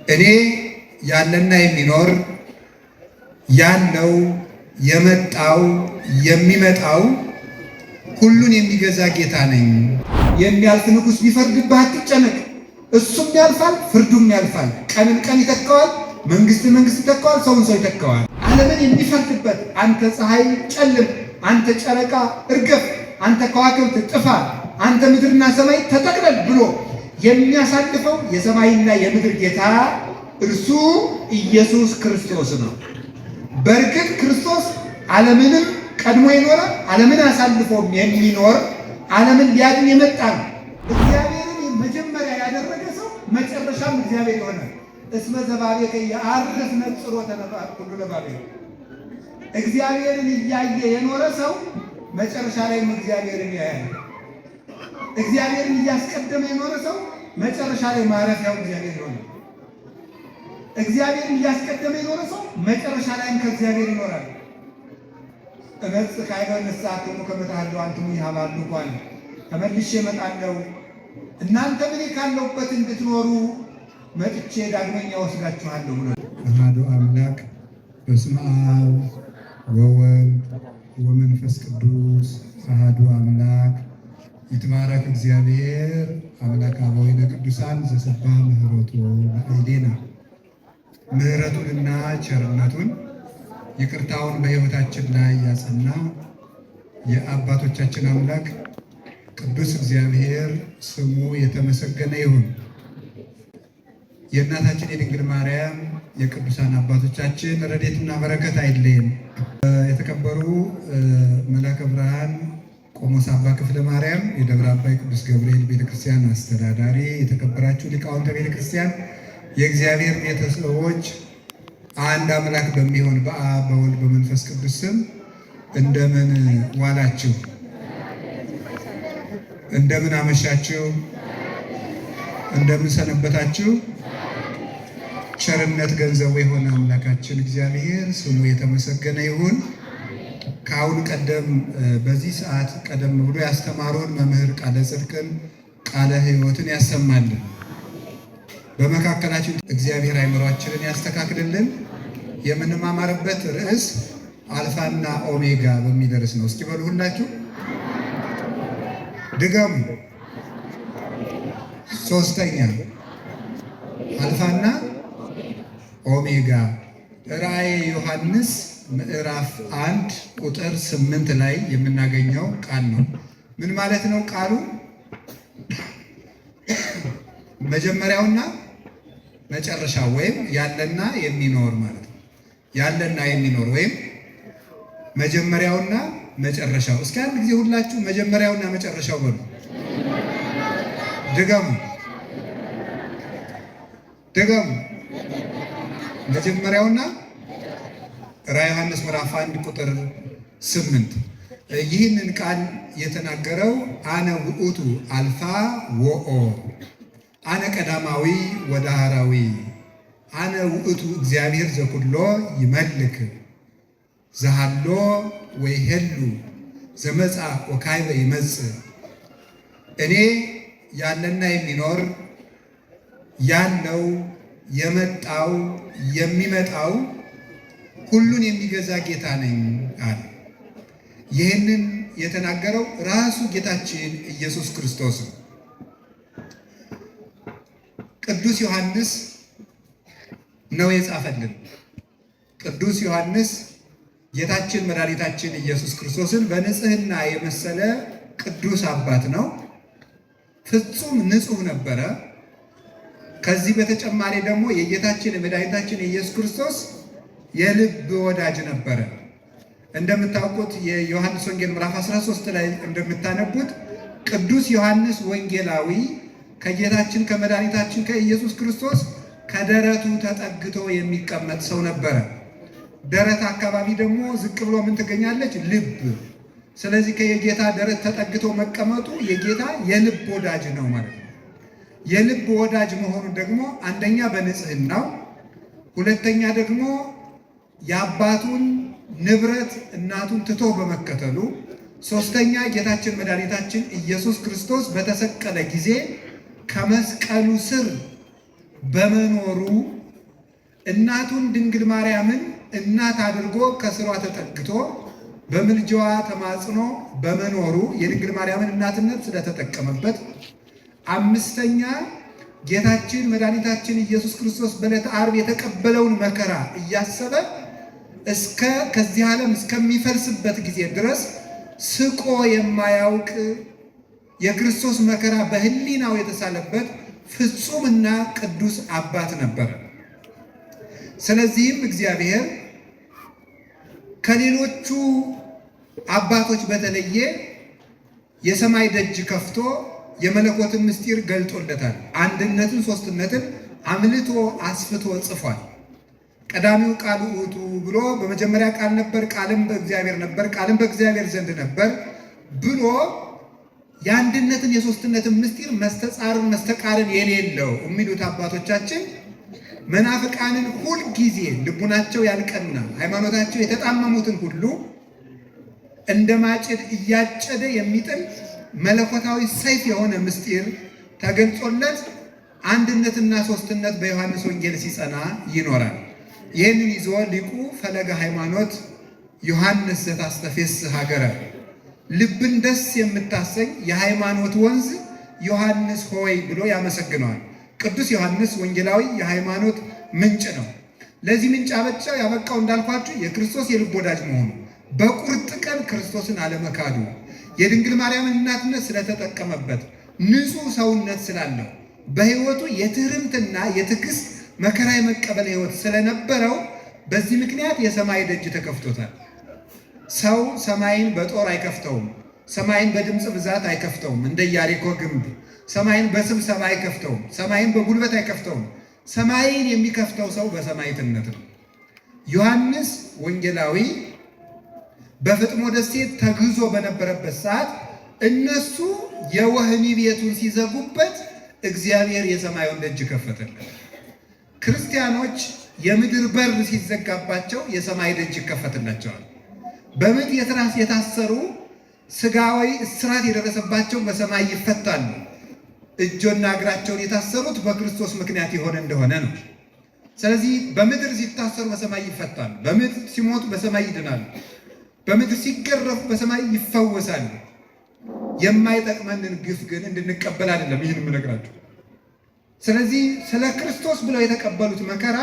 እኔ ያለና የሚኖር ያለው የመጣው የሚመጣው ሁሉን የሚገዛ ጌታ ነኝ። የሚያልፍ ንጉሥ ቢፈርድብህ አትጨነቅ፣ እሱም ያልፋል፣ ፍርዱም ያልፋል። ቀንን ቀን ይተካዋል፣ መንግስትን መንግስት ይተካዋል፣ ሰውን ሰው ይተካዋል። ዓለምን የሚፈርድበት አንተ ፀሐይ ጨልም፣ አንተ ጨረቃ እርገፍ፣ አንተ ከዋክብት ጥፋ፣ አንተ ምድርና ሰማይ ተጠቅለል ብሎ የሚያሳልፈው የሰማይና የምድር ጌታ እርሱ ኢየሱስ ክርስቶስ ነው። በእርግጥ ክርስቶስ ዓለምንም ቀድሞ የኖረ ዓለምን አሳልፎም የሚኖር ዓለምን ሊያድን የመጣ ነው። እግዚአብሔርን መጀመሪያ ያደረገ ሰው መጨረሻም እግዚአብሔር ይሆናል። እስመ ዘባቤከ የዐርፍ ነጽሮተ ኩሉ ለባቤከ። እግዚአብሔርን እያየ የኖረ ሰው መጨረሻ ላይም እግዚአብሔርን ያያል። እግዚአብሔርን እያስቀደመ የኖረ ሰው መጨረሻ ላይ ማረፊያው እግዚአብሔር ይሆናል። እግዚአብሔርን እያስቀደመ የኖረ ሰው መጨረሻ ላይም ከእግዚአብሔር ይኖራል። እመጽእ ካይበ ንስሐክሙ ከመ ተሐሉ አንትሙ ይሃባሉ እንኳን ተመልሼ እመጣለሁ እናንተ እኔ ካለሁበት እንድትኖሩ መጥቼ ዳግመኛ ወስዳችኋለሁ ብሎ አሐዱ አምላክ በስመ አብ ወወልድ ወመንፈስ ቅዱስ አሐዱ አምላክ ይትባረክ እግዚአብሔር አምላክ አበዊነ ቅዱሳን ዘሰባ ምህረቱ ለአይዴና። ምህረቱንና ቸርነቱን ይቅርታውን በሕይወታችን ላይ ያጸና የአባቶቻችን አምላክ ቅዱስ እግዚአብሔር ስሙ የተመሰገነ ይሁን። የእናታችን የድንግል ማርያም የቅዱሳን አባቶቻችን ረድኤትና በረከት አይለየን። የተከበሩ መላከ ብርሃን ቆሞስ አባ ክፍለ ማርያም የደብረ አባይ ቅዱስ ገብርኤል ቤተክርስቲያን አስተዳዳሪ፣ የተከበራችሁ ሊቃውንተ ቤተክርስቲያን፣ የእግዚአብሔር ቤተሰቦች አንድ አምላክ በሚሆን በአብ በወልድ በመንፈስ ቅዱስ ስም እንደምን ዋላችሁ? እንደምን አመሻችሁ? እንደምን ሰነበታችሁ? ቸርነት ገንዘቡ የሆነ አምላካችን እግዚአብሔር ስሙ የተመሰገነ ይሁን። ከአሁን ቀደም በዚህ ሰዓት ቀደም ብሎ ያስተማሩን መምህር ቃለ ጽድቅን ቃለ ሕይወትን ያሰማልን። በመካከላችን እግዚአብሔር አእምሯችንን ያስተካክልልን። የምንማማርበት ርዕስ አልፋና ኦሜጋ በሚል ርዕስ ነው። እስኪ በሉ ሁላችሁ ድገሙ። ሶስተኛ አልፋና ኦሜጋ ራእየ ዮሐንስ ምዕራፍ 1 ቁጥር 8 ላይ የምናገኘው ቃል ነው። ምን ማለት ነው ቃሉ? መጀመሪያውና መጨረሻው ወይም ያለና የሚኖር ማለት ነው። ያለና የሚኖር ወይም መጀመሪያውና መጨረሻው። እስኪ አንድ ጊዜ ሁላችሁ መጀመሪያውና መጨረሻው በሉ። ድገሙ ድገሙ። መጀመሪያውና ራዕየ ዮሐንስ ምዕራፍ 1 ቁጥር 8። ይህንን ቃል የተናገረው አነ ውእቱ አልፋ ወኦ፣ አነ ቀዳማዊ ወዳህራዊ፣ አነ ውእቱ እግዚአብሔር ዘኩሎ ይመልክ ዘሃሎ ወይሄሉ ዘመጻ ወካይበ ይመጽእ። እኔ ያለና የሚኖር ያለው የመጣው የሚመጣው ሁሉን የሚገዛ ጌታ ነኝ አለ። ይህንን የተናገረው ራሱ ጌታችን ኢየሱስ ክርስቶስ ነው። ቅዱስ ዮሐንስ ነው የጻፈልን። ቅዱስ ዮሐንስ ጌታችን መድኃኒታችን ኢየሱስ ክርስቶስን በንጽሕና የመሰለ ቅዱስ አባት ነው። ፍጹም ንጹሕ ነበረ። ከዚህ በተጨማሪ ደግሞ የጌታችን የመድኃኒታችን የኢየሱስ ክርስቶስ የልብ ወዳጅ ነበረ። እንደምታውቁት የዮሐንስ ወንጌል ምዕራፍ 13 ላይ እንደምታነቡት ቅዱስ ዮሐንስ ወንጌላዊ ከጌታችን ከመድኃኒታችን ከኢየሱስ ክርስቶስ ከደረቱ ተጠግቶ የሚቀመጥ ሰው ነበረ። ደረት አካባቢ ደግሞ ዝቅ ብሎ ምን ትገኛለች? ልብ። ስለዚህ ከየጌታ ደረት ተጠግቶ መቀመጡ የጌታ የልብ ወዳጅ ነው ማለት ነው። የልብ ወዳጅ መሆኑ ደግሞ አንደኛ በንጽሕናው፣ ሁለተኛ ደግሞ የአባቱን ንብረት እናቱን ትቶ በመከተሉ፣ ሶስተኛ ጌታችን መድኃኒታችን ኢየሱስ ክርስቶስ በተሰቀለ ጊዜ ከመስቀሉ ስር በመኖሩ እናቱን ድንግል ማርያምን እናት አድርጎ ከስሯ ተጠግቶ በምልጃዋ ተማጽኖ በመኖሩ የድንግል ማርያምን እናትነት ስለተጠቀመበት፣ አምስተኛ ጌታችን መድኃኒታችን ኢየሱስ ክርስቶስ በዕለተ ዓርብ የተቀበለውን መከራ እያሰበ ከዚህ ዓለም እስከሚፈልስበት ጊዜ ድረስ ስቆ የማያውቅ የክርስቶስ መከራ በሕሊናው የተሳለበት ፍጹምና ቅዱስ አባት ነበር። ስለዚህም እግዚአብሔር ከሌሎቹ አባቶች በተለየ የሰማይ ደጅ ከፍቶ የመለኮትን ምስጢር ገልጦለታል። አንድነትን፣ ሦስትነትን አምልቶ አስፍቶ ጽፏል። ቀዳሚው ቃል ውእቱ ብሎ በመጀመሪያ ቃል ነበር፣ ቃልም በእግዚአብሔር ነበር፣ ቃልም በእግዚአብሔር ዘንድ ነበር ብሎ የአንድነትን የሦስትነትን ምስጢር መስተጻርን መስተቃርን የሌለው የሚሉት አባቶቻችን መናፍቃንን ሁል ጊዜ ልቡናቸው ያልቀና ሃይማኖታቸው የተጣመሙትን ሁሉ እንደ ማጭድ እያጨደ የሚጥል መለኮታዊ ሰይፍ የሆነ ምስጢር ተገልጾለት አንድነትና ሦስትነት በዮሐንስ ወንጌል ሲጸና ይኖራል። ይህንን ይዞ ሊቁ ፈለገ ሃይማኖት ዮሐንስ ዘታስተፌስሕ ሀገረ ልብን ደስ የምታሰኝ የሃይማኖት ወንዝ ዮሐንስ ሆይ ብሎ ያመሰግነዋል። ቅዱስ ዮሐንስ ወንጌላዊ የሃይማኖት ምንጭ ነው። ለዚህ ምንጭ ያበቃው እንዳልኳችሁ የክርስቶስ የልብ ወዳጅ መሆኑ፣ በቁርጥ ቀን ክርስቶስን አለመካዱ፣ የድንግል ማርያምን እናትነት ስለተጠቀመበት፣ ንጹሕ ሰውነት ስላለው፣ በሕይወቱ የትህርምትና የትዕግስት መከራ የመቀበል ሕይወት ስለነበረው በዚህ ምክንያት የሰማይ ደጅ ተከፍቶታል። ሰው ሰማይን በጦር አይከፍተውም። ሰማይን በድምፅ ብዛት አይከፍተውም። እንደ ኢያሪኮ ግንብ ሰማይን በስብሰባ አይከፍተውም። ሰማይን በጉልበት አይከፍተውም። ሰማይን የሚከፍተው ሰው በሰማዕትነት ነው። ዮሐንስ ወንጌላዊ በፍጥሞ ደሴት ተግዞ በነበረበት ሰዓት እነሱ የወህኒ ቤቱን ሲዘጉበት እግዚአብሔር የሰማዩን ደጅ ከፈተለት። ክርስቲያኖች የምድር በር ሲዘጋባቸው የሰማይ ደጅ ይከፈትላቸዋል። በምጥ የትራስ የታሰሩ ስጋዊ እስራት የደረሰባቸው በሰማይ ይፈታሉ። እጆና እግራቸውን የታሰሩት በክርስቶስ ምክንያት የሆነ እንደሆነ ነው። ስለዚህ በምድር ሲታሰሩ በሰማይ ይፈታሉ። በምድር ሲሞቱ በሰማይ ይድናሉ። በምድር ሲገረፉ በሰማይ ይፈወሳሉ። የማይጠቅመንን ግፍ ግን እንድንቀበል አይደለም ይህን የምነግራችሁ። ስለዚህ ስለ ክርስቶስ ብለው የተቀበሉት መከራ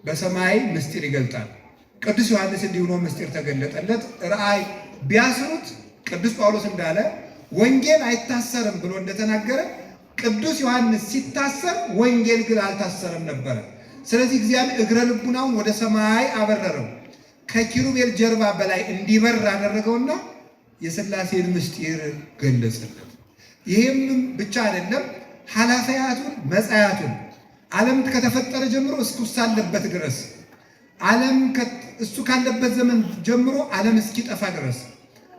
በሰማይ ምስጢር ይገልጣል። ቅዱስ ዮሐንስ እንዲሁ ነው፣ ምስጢር ተገለጠለት። ራእይ ቢያስሩት ቅዱስ ጳውሎስ እንዳለ ወንጌል አይታሰርም ብሎ እንደተናገረ ቅዱስ ዮሐንስ ሲታሰር ወንጌል ግን አልታሰረም ነበረ። ስለዚህ እግዚአብሔር እግረ ልቡናውን ወደ ሰማይ አበረረው፣ ከኪሩቤል ጀርባ በላይ እንዲበር አደረገውና የሥላሴን ምስጢር ገለጸለት። ይህም ብቻ አይደለም፣ ኃላፊያቱን መጻያቱን ዓለም ከተፈጠረ ጀምሮ እሱ ሳለበት ድረስ ዓለም እሱ ካለበት ዘመን ጀምሮ ዓለም እስኪጠፋ ድረስ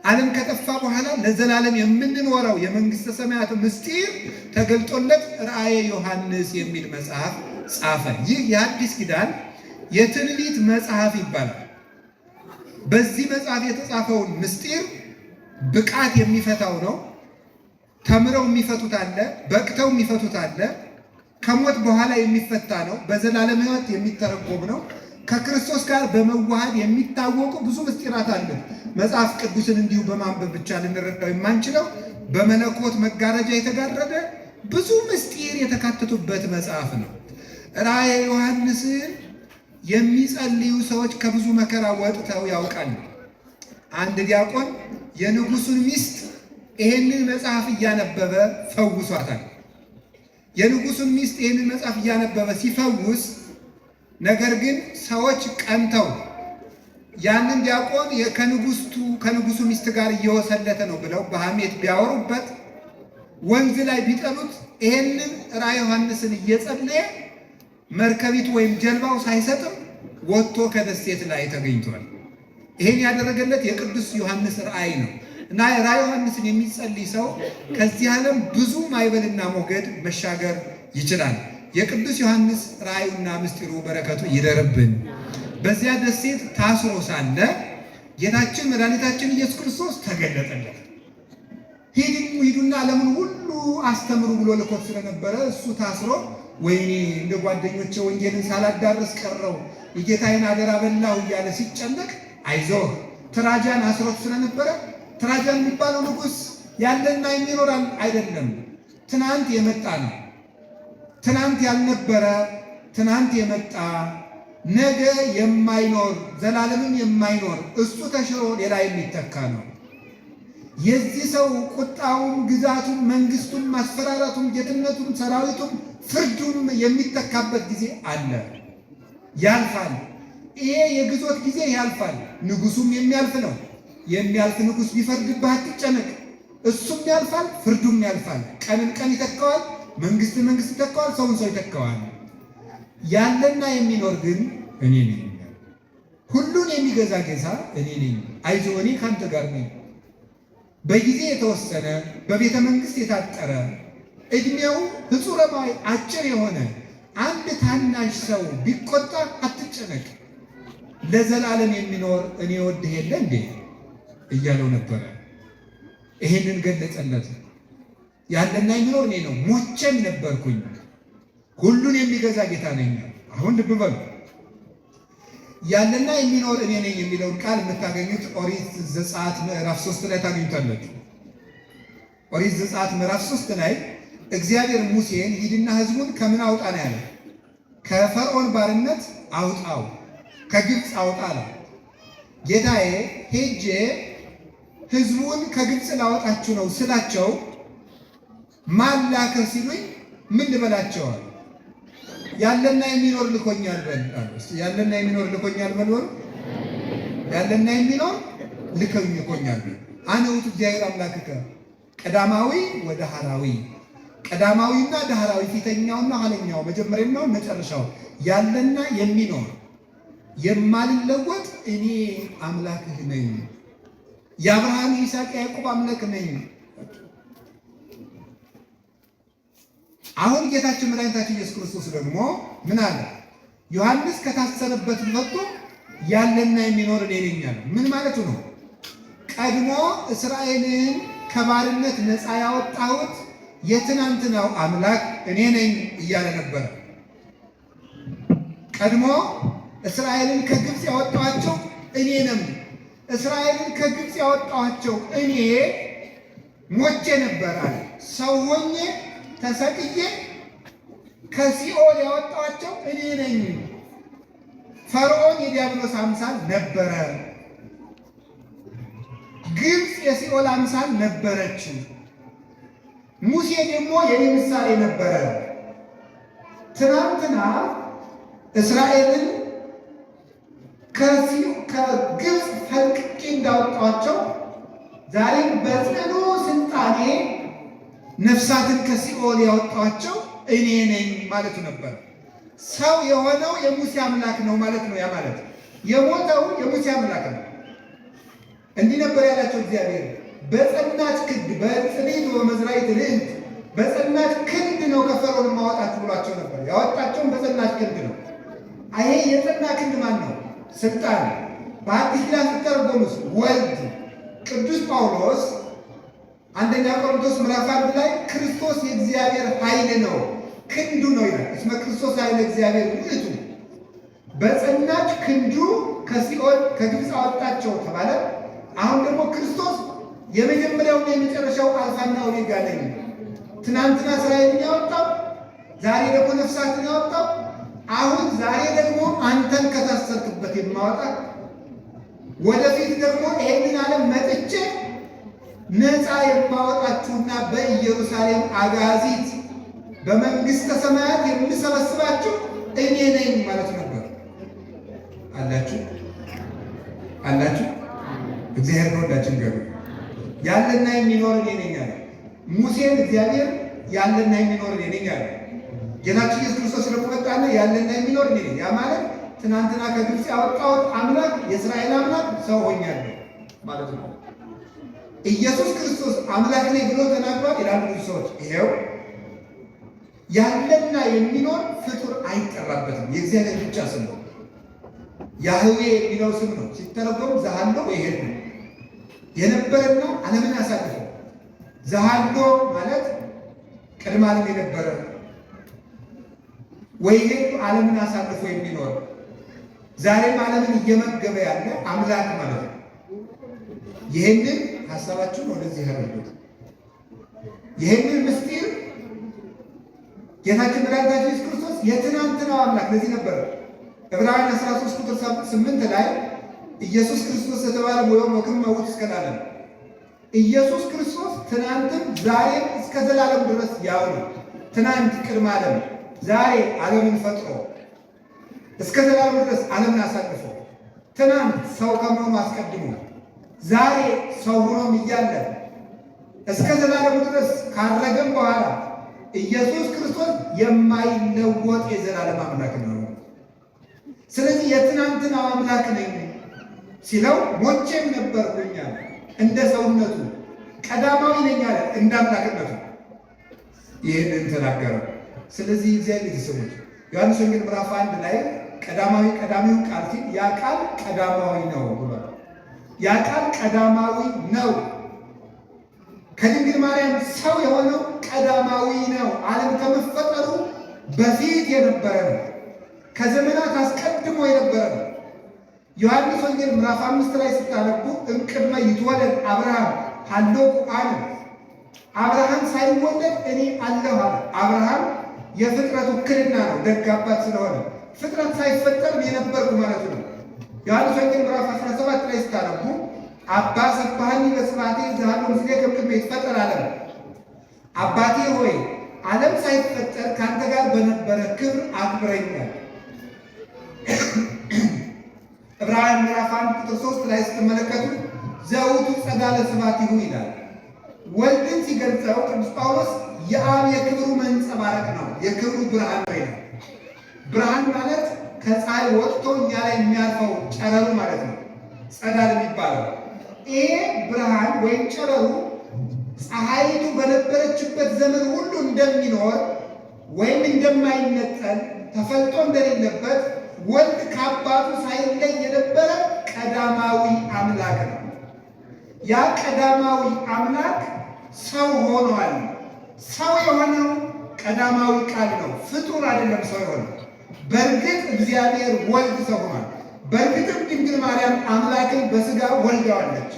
ዓለም ከጠፋ በኋላ ለዘላለም የምንኖረው የመንግሥተ ሰማያት ምስጢር ተገልጦለት ራእየ ዮሐንስ የሚል መጽሐፍ ጻፈ። ይህ የአዲስ ኪዳን የትንቢት መጽሐፍ ይባላል። በዚህ መጽሐፍ የተጻፈውን ምስጢር ብቃት የሚፈታው ነው። ተምረው የሚፈቱት አለ፣ በቅተው የሚፈቱት አለ። ከሞት በኋላ የሚፈታ ነው። በዘላለም ሕይወት የሚተረጎም ነው። ከክርስቶስ ጋር በመዋሃድ የሚታወቁ ብዙ ምስጢራት አሉ። መጽሐፍ ቅዱስን እንዲሁ በማንበብ ብቻ ልንረዳው የማንችለው በመለኮት መጋረጃ የተጋረደ ብዙ ምስጢር የተካተቱበት መጽሐፍ ነው። ራእየ ዮሐንስን የሚጸልዩ ሰዎች ከብዙ መከራ ወጥተው ያውቃሉ። አንድ ዲያቆን የንጉሱን ሚስት ይሄንን መጽሐፍ እያነበበ ፈውሷታል። የንጉሱን ሚስት ይሄንን መጽሐፍ እያነበበ ሲፈውስ፣ ነገር ግን ሰዎች ቀንተው ያንን ዲያቆን ከንጉሱ ሚስት ጋር እየወሰለተ ነው ብለው በሐሜት ቢያወሩበት፣ ወንዝ ላይ ቢጠሉት፣ ይሄንን ራእየ ዮሐንስን እየጸለየ መርከቢቱ ወይም ጀልባው ሳይሰጥም ወጥቶ ከደሴት ላይ ተገኝቷል። ይሄን ያደረገለት የቅዱስ ዮሐንስ ራእይ ነው እና ራእየ ዮሐንስን የሚጸልይ ሰው ከዚህ ዓለም ብዙ ማዕበልና ሞገድ መሻገር ይችላል። የቅዱስ ዮሐንስ ራእዩና ምስጢሩ በረከቱ ይደርብን። በዚያ ደሴት ታስሮ ሳለ ጌታችን መድኃኒታችን ኢየሱስ ክርስቶስ ተገለጠለት። ሂዱና ዓለምን ሁሉ አስተምሩ ብሎ ልኮት ስለነበረ እሱ ታስሮ ወይኔ እንደ ጓደኞቼ ወንጌልን ሳላዳርስ ቀረው የጌታዬን አደራ በላሁ እያለ ሲጨነቅ አይዞህ ትራጃን አስሮት ስለነበረ ትራጃን የሚባለው ንጉሥ ያለና የሚኖር አይደለም። ትናንት የመጣ ነው። ትናንት ያልነበረ ትናንት የመጣ ነገ የማይኖር ዘላለምን የማይኖር እሱ ተሽሮ ሌላ የሚተካ ነው። የዚህ ሰው ቁጣውም፣ ግዛቱም፣ መንግስቱም፣ ማስፈራራቱም፣ ጌትነቱም፣ ሰራዊቱም፣ ፍርዱም የሚተካበት ጊዜ አለ። ያልፋል። ይሄ የግዞት ጊዜ ያልፋል። ንጉሱም የሚያልፍ ነው። የሚያልፍ ንጉስ ቢፈርድብህ አትጨነቅ። እሱም ያልፋል፣ ፍርዱም ያልፋል። ቀንን ቀን ይተካዋል፣ መንግስትን መንግስት ይተካዋል፣ ሰውን ሰው ይተካዋል። ያለና የሚኖር ግን እኔ ነኝ። ሁሉን የሚገዛ ጌታ እኔ ነኝ። አይዞህ እኔ ካንተ ጋር ነኝ። በጊዜ የተወሰነ በቤተ መንግስት የታጠረ እድሜው ፍጹረማዊ አጭር የሆነ አንድ ታናሽ ሰው ቢቆጣ አትጨነቅ፣ ለዘላለም የሚኖር እኔ ወድህ የለ እንዴ እያለው ነበረ። ይሄንን ገለጸለት። ያለና የሚኖር እኔ ነው፣ ሞቼም ነበርኩኝ፣ ሁሉን የሚገዛ ጌታ ነኝ። አሁን ልብ በሉ። ያለና የሚኖር እኔ ነኝ የሚለውን ቃል የምታገኙት ኦሪት ዘጸአት ምዕራፍ 3 ላይ ታገኙታላችሁ። ኦሪት ዘጸአት ምዕራፍ 3 ላይ እግዚአብሔር ሙሴን ሂድና ህዝቡን ከምን አውጣ ነው ያለ? ከፈርዖን ባርነት አውጣው፣ ከግብፅ አውጣ አለ። ጌታዬ ሄጄ ህዝቡን ከግብፅ ላወጣችሁ ነው ስላቸው ማን ላከህ ሲሉኝ ምን ልበላቸዋል? ያለና የሚኖር ልኮኛል በል አሉ። ያለና የሚኖር ልኮኛል በል ወሩ ያለና የሚኖር ልኮኛል በል። አነ ውእቱ እግዚአብሔር አምላክከ ቀዳማዊ ወዳህራዊ፣ ቀዳማዊና ዳህራዊ፣ ፊተኛውና ኋለኛው፣ መጀመሪያውና መጨረሻው፣ ያለና የሚኖር የማልለወጥ እኔ አምላክህ ነኝ። የአብርሃም ይስሐቅ ያዕቆብ አምላክ ነኝ። አሁን ጌታችን መድኃኒታችን ኢየሱስ ክርስቶስ ደግሞ ምን አለ? ዮሐንስ ከታሰረበት ፈቶ ያለና የሚኖር እኔ ነኝ አለ። ምን ማለቱ ነው? ቀድሞ እስራኤልን ከባርነት ነፃ ያወጣሁት የትናንትናው አምላክ እኔ ነኝ እያለ ነበረ። ቀድሞ እስራኤልን ከግብፅ ያወጣኋቸው እኔ ነኝ። እስራኤልን ከግብፅ ያወጣኋቸው እኔ ሞቼ ነበር አለ። ሰው ሆኜ ተሰቅዬ ከሲኦል ያወጣኋቸው እኔ ነኝ። ፈርዖን የዲያብሎስ አምሳል ነበረ። ግብፅ የሲኦል አምሳል ነበረች። ሙሴ ደግሞ የኔ ምሳሌ ነበረ። ትናንትና እስራኤልን ከግብፅ ፈልቅቄ እንዳወጣኋቸው ዛሬም በጽኑ ስልጣኔ ነፍሳትን ከሲኦል ያወጣኋቸው እኔ ነኝ ማለቱ ነበር። ሰው የሆነው የሙሴ አምላክ ነው ማለት ነው። ያ ማለት የሞተው የሙሴ አምላክ ነው። እንዲህ ነበር ያላቸው እግዚአብሔር በጸናች ክንድ በጽኔት ወመዝራዕት ልዕልት፣ በጸናች ክንድ ነው ከፈርዖን ማውጣት ብሏቸው ነበር። ያወጣቸውን በጸናች ክንድ ነው። ይሄ የጸና ክንድ ማን ነው? ስልጣን። በአዲስ ኪዳን ስትተረጎሙስ ወልድ። ቅዱስ ጳውሎስ አንደኛ ቆሮንቶስ ምዕራፍ 1 ላይ ክርስቶስ የእግዚአብሔር ኃይል ነው ክንዱ ነው ይላል። እስመ ክርስቶስ ኃይለ እግዚአብሔር ውእቱ። በጸናች ክንዱ ከሲኦል ከግብፅ አወጣቸው ተባለ። አሁን ደግሞ ክርስቶስ የመጀመሪያውና የመጨረሻው አልፋና ኦሜጋ ነኝ። ትናንትና እስራኤልን ያወጣው፣ ዛሬ ደግሞ ነፍሳትን ያወጣው፣ አሁን ዛሬ ደግሞ አንተን ከታሰርክበት የማወጣ፣ ወደፊት ደግሞ ይሄንን ዓለም መጥቼ ነፃ የማወጣችሁና በኢየሩሳሌም አጋዚት በመንግሥተ ሰማያት የምሰበስባችሁ እኔ ነኝ ማለት ነበር። አላችሁ አላችሁ። እግዚአብሔር ከሁላችን ጋር ያለና የሚኖር እኔ ነኝ አለ። ሙሴን እግዚአብሔር ያለና የሚኖር እኔ ነኝ አለ። ጌታችን ኢየሱስ ክርስቶስ ደግሞ መጣና ያለና የሚኖር እኔ ነኝ። ያ ማለት ትናንትና ከግብፅ ያወጣሁት አምላክ የእስራኤል አምላክ ሰው ሆኛለሁ ማለት ነው። ኢየሱስ ክርስቶስ አምላክ ነኝ ብሎ ተናግሯል ይላሉ ብዙ ሰዎች። ይሄው ያለና የሚኖር ፍጡር አይጠራበትም። የእግዚአብሔር ብቻ ስም ነው። ያህዌ የሚለው ስም ነው። ሲተረጎም ዘሃለው ይሄድ ነው። የነበረና ዓለምን አሳልፎ ዘሃሎ ማለት ቅድመ ዓለም የነበረ ወይም ዓለምን አሳልፎ የሚኖር ዛሬም ዓለምን እየመገበ ያለ አምላክ ማለት ነው። ይህንን ሀሳባችሁን ወደዚህ ያደርጉት። ይህንን ምስጢር ጌታችን መድኃኒታችን ኢየሱስ ክርስቶስ የትናንትናው አምላክ ለዚህ ነበር ዕብራውያን 13 ቁጥር 8 ላይ ኢየሱስ ክርስቶስ የተባለ ወይም ወክም መውት እስከ ዘላለም ኢየሱስ ክርስቶስ ትናንትም ዛሬም እስከ ዘላለም ድረስ ያው ነው። ትናንት ቅድመ ዓለም ዛሬ ዓለምን ፈጥሮ እስከ ዘላለም ድረስ ዓለምን አሳልፎ ትናንት ሰው ከመሆኑ አስቀድሞ ዛሬ ሰው ሆኖም እያለ እስከ ዘላለም ድረስ ካረገም በኋላ ኢየሱስ ክርስቶስ የማይለወጥ የዘላለም አምላክ ነው። ስለዚህ የትናንትናው አምላክ ነኝ ሲለው ሞቼም ነበርኩኝ አለ። እንደ ሰውነቱ ቀዳማዊ ነኝ አለ፣ እንደ አምላክነቱ ይህንን ተናገረ። ስለዚህ እግዚአብሔር ቤተሰቦች ዮሐንስ ወንጌል ምዕራፍ 1 ላይ ቀዳሚው ቃል ሲል ያ ቃል ቀዳማዊ ነው ብሏል። ያ ቃል ቀዳማዊ ነው። ከድንግል ማርያም ሰው የሆነው ቀዳማዊ ነው። ዓለም ከመፈጠሩ በፊት የነበረ ነው። ከዘመናት አስቀድሞ የነበረ ነው። ዮሐንስ ወንጌል ምዕራፍ 5 ላይ ስታነቡ እምቅድመ ይትወለድ አብርሃም ሀሎቁ አለ። አብርሃም ሳይወለድ እኔ አለሁ አለ። አብርሃም የፍጥረት ውክልና ነው፣ ደግ አባት ስለሆነ ፍጥረት ሳይፈጠር የነበርኩ ማለት ነው። ዮሐንስ ወንጌል ምዕራፍ 17 ላይ ስታነቡ አባ ሰባህኒ በስብሐቴ ዘሃሎ ምስሌ እምቅድመ ይትፈጠር ዓለም። አባቴ ሆይ ዓለም ሳይፈጠር ከአንተ ጋር በነበረ ክብር አክብረኛል። ዕብራውያን ምዕራፍ 1 ቁጥር 3 ላይ ስትመለከቱ ዘውቱ ጸዳለ ስብሐቲሁ ይላል። ወልድን ሲገልጸው ቅዱስ ጳውሎስ የአብ የክብሩ መንጸባረቅ ነው፣ የክብሩ ብርሃን ነው። ብርሃን ማለት ከፀሐይ ወጥቶ እኛ ላይ የሚያርፈው ጨረሩ ማለት ነው፣ ጸዳል የሚባለው ይሄ ብርሃን ወይም ጨረሩ ፀሐይቱ በነበረችበት ዘመን ሁሉ እንደሚኖር ወይም እንደማይነጠል ተፈልጦ እንደሌለበት ወልድ ከአባቱ ሳይለይ የነበረ ቀዳማዊ አምላክ ነው። ያ ቀዳማዊ አምላክ ሰው ሆኗል። ሰው የሆነው ቀዳማዊ ቃል ነው፣ ፍጡር አይደለም ሰው የሆነው። በእርግጥ እግዚአብሔር ወልድ ሰው ሆኗል። በእርግጥም ድንግል ማርያም አምላክን በሥጋ ወልደዋለች።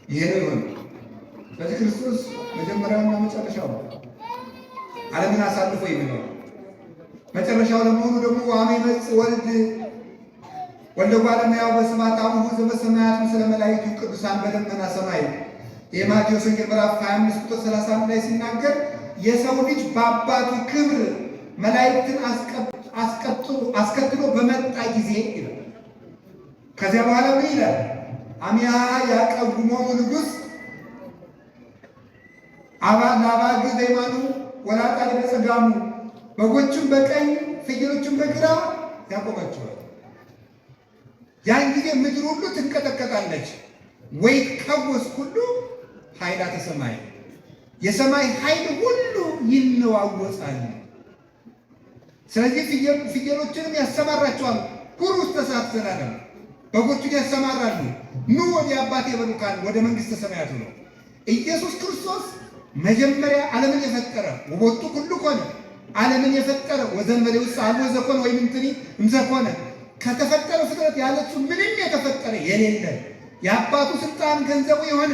ይሄ ነው የሆነው። በዚህ ክርስቶስ መጀመሪያውና መጨረሻው ዓለምን አሳልፎ የሚኖር መጨረሻው ለመሆኑ ደግሞ ዋሜ መጽ ወልደ እጓለ እመሕያው በስብሐት አቡሁ ዘበሰማያት ምስለ መላእክቱ ቅዱሳን በደመና ሰማይ የማቴዎስ ወንጌል ምዕራፍ 25 ቁጥር 31 ላይ ሲናገር የሰው ልጅ በአባቱ ክብር መላእክትን አስከትሎ በመጣ ጊዜ ይላል። ከዚያ በኋላ ምን ይላል? አሚያ ያቀጉሞሙ ንጉሥ ለአባግ ዘይማኑ ወላጣ ለጸጋሙ በጎቹም በቀኝ ፍየሎቹም በግራ ያቆማቸዋል። ያን ጊዜ ምድር ሁሉ ትንቀጠቀጣለች። ወይትቀወስ ሁሉ ኃይላተ ሰማይ፣ የሰማይ ኃይል ሁሉ ይነዋወጣል። ስለዚህ ፍየሎችንም ያሰማራቸዋል። ሁሩ ውስተ ሰዓት ዘላለም በጎቹን ያሰማራሉ። ኑ ወደ አባቴ በሉካን ወደ መንግሥተ ሰማያት ነው። ኢየሱስ ክርስቶስ መጀመሪያ ዓለምን የፈጠረ ወቦቱ ሁሉ ኮነ ዓለምን የፈጠረ ወዘንበሌ ውስጥ አልቦ ዘኮነ ወይም እንትኒ እምዘኮነ ከተፈጠረ ፍጥረት ያለችው ምንም የተፈጠረ የሌለ የአባቱ ስልጣን ገንዘቡ የሆነ